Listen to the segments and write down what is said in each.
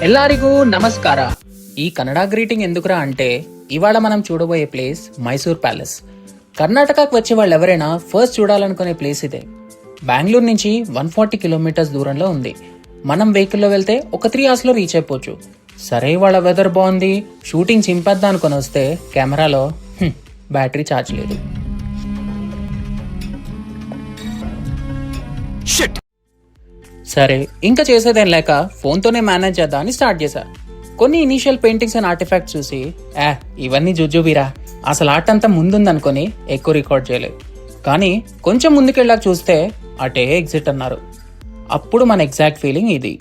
ಎಲ್ಲರಿಗೂ ನಮಸ್ಕಾರ. ఈ కన్నడ గ్రీటింగ్ ఎందుకురా అంటే ఇవాళ మనం చూడబోయే ప్లేస్ మైసూర్ ప్యాలెస్. కర్ణాటకకు వచ్చే వాళ్ళు ఎవరైనా ఫస్ట్ చూడాలనుకునే ప్లేస్ ఇదే. బెంగళూరు నుంచి 140 కిలోమీటర్స్ దూరంలో ఉంది. మనం వెహికల్లో వెళ్తే ఒక 3 hours లో రీచ్ అయిపోవచ్చు. సరే వాళ్ళ వెదర్ బాగుంది, షూటింగ్ చింపేద్దాం అనుకుని వస్తే కెమెరాలో బ్యాటరీ ఛార్జ్ లేదు. సరే ఇంకా చేసేదేం లేక ఫోన్తోనే మేనేజ్ చేద్దామని స్టార్ట్ చేశా. కొన్ని ఇనీషియల్ పెయింటింగ్స్ అండ్ ఆర్టిఫాక్ట్స్ చూసి ఇవన్నీ జుజుబీరా, అసలు ఆర్ట్ అంతా ముందుందనుకొని ఎక్కువ రికార్డ్ చేయలేదు. కానీ కొంచెం ముందుకెళ్ళాక చూస్తే అటే ఎగ్జిట్ అన్నారు. అప్పుడు మన ఎగ్జాక్ట్ ఫీలింగ్ ఇది.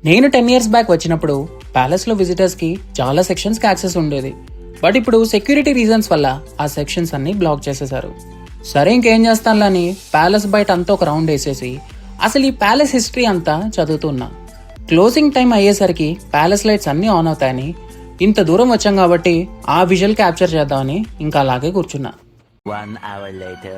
నేను 10 years బ్యాక్ వచ్చినప్పుడు ప్యాలెస్లో విజిటర్స్కి చాలా సెక్షన్స్కి యాక్సెస్ ఉండేది. బట్ ఇప్పుడు సెక్యూరిటీ రీజన్స్ వల్ల ఆ సెక్షన్స్ అన్ని బ్లాక్ చేసేశారు. సరే ఇంకేం చేస్తానులని ప్యాలెస్ బయట అంతా ఒక రౌండ్ వేసేసి అసలు ఈ ప్యాలెస్ హిస్టరీ అంతా చదువుతున్నా. క్లోజింగ్ టైం అయ్యేసరికి ప్యాలెస్ లైట్స్ అన్నీ ఆన్ అవుతాయని, ఇంత దూరం వచ్చాం కాబట్టి ఆ విజువల్ క్యాప్చర్ చేద్దామని ఇంకా అలాగే కూర్చున్నా. 1 hour later.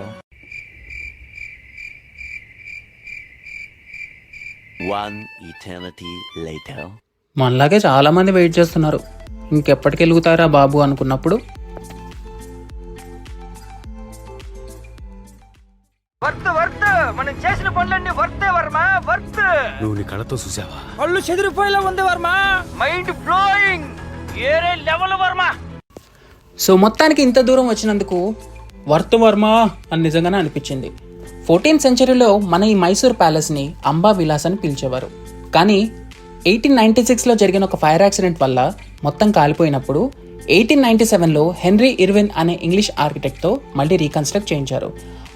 1 eternity later. మనలాగే చాలా మంది వెయిట్ చేస్తున్నారు. ఇంకెప్పటికి వెలుగుతారా బాబు అనుకున్నప్పుడు మనం చేసిన పనులన్నీ వర్తే వర్మ, వర్త్. నువ్వు నీ కళ్ళతో చూసావా? పళ్ళు చెదిరిపోయేలా ఉంది వర్మ, మైండ్ బ్లోయింగ్, ఏరే లెవెల్ వర్మ. సో మొత్తానికి ఇంత దూరం వచ్చినందుకు వర్త్ వర్మ అని నిజంగానే అనిపించింది. 14th centuryలో మన ఈ మైసూర్ ప్యాలెస్ని అంబా విలాస్ అని పిలిచేవారు. కానీ 1896లో జరిగిన ఒక ఫైర్ యాక్సిడెంట్ వల్ల మొత్తం కాలిపోయినప్పుడు 1897లో హెన్రీ ఇర్విన్ అనే ఇంగ్లీష్ ఆర్కిటెక్ట్తో మళ్ళీ రీకన్స్ట్రక్ట్ చేయించారు.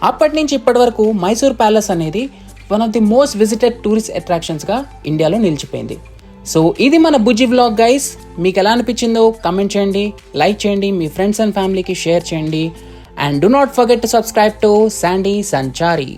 అప్పటి నుంచి ఇప్పటి వరకు మైసూర్ ప్యాలెస్ అనేది one of the most visited tourist అట్రాక్షన్స్గా ఇండియాలో నిలిచిపోయింది. సో ఇది మన బుజ్జి వ్లాగ్ గైస్. మీకు ఎలా అనిపించిందో కమెంట్ చేయండి, లైక్ చేయండి, మీ ఫ్రెండ్స్ అండ్ ఫ్యామిలీకి షేర్ చేయండి. And do not forget to subscribe to Sandy Sanchari.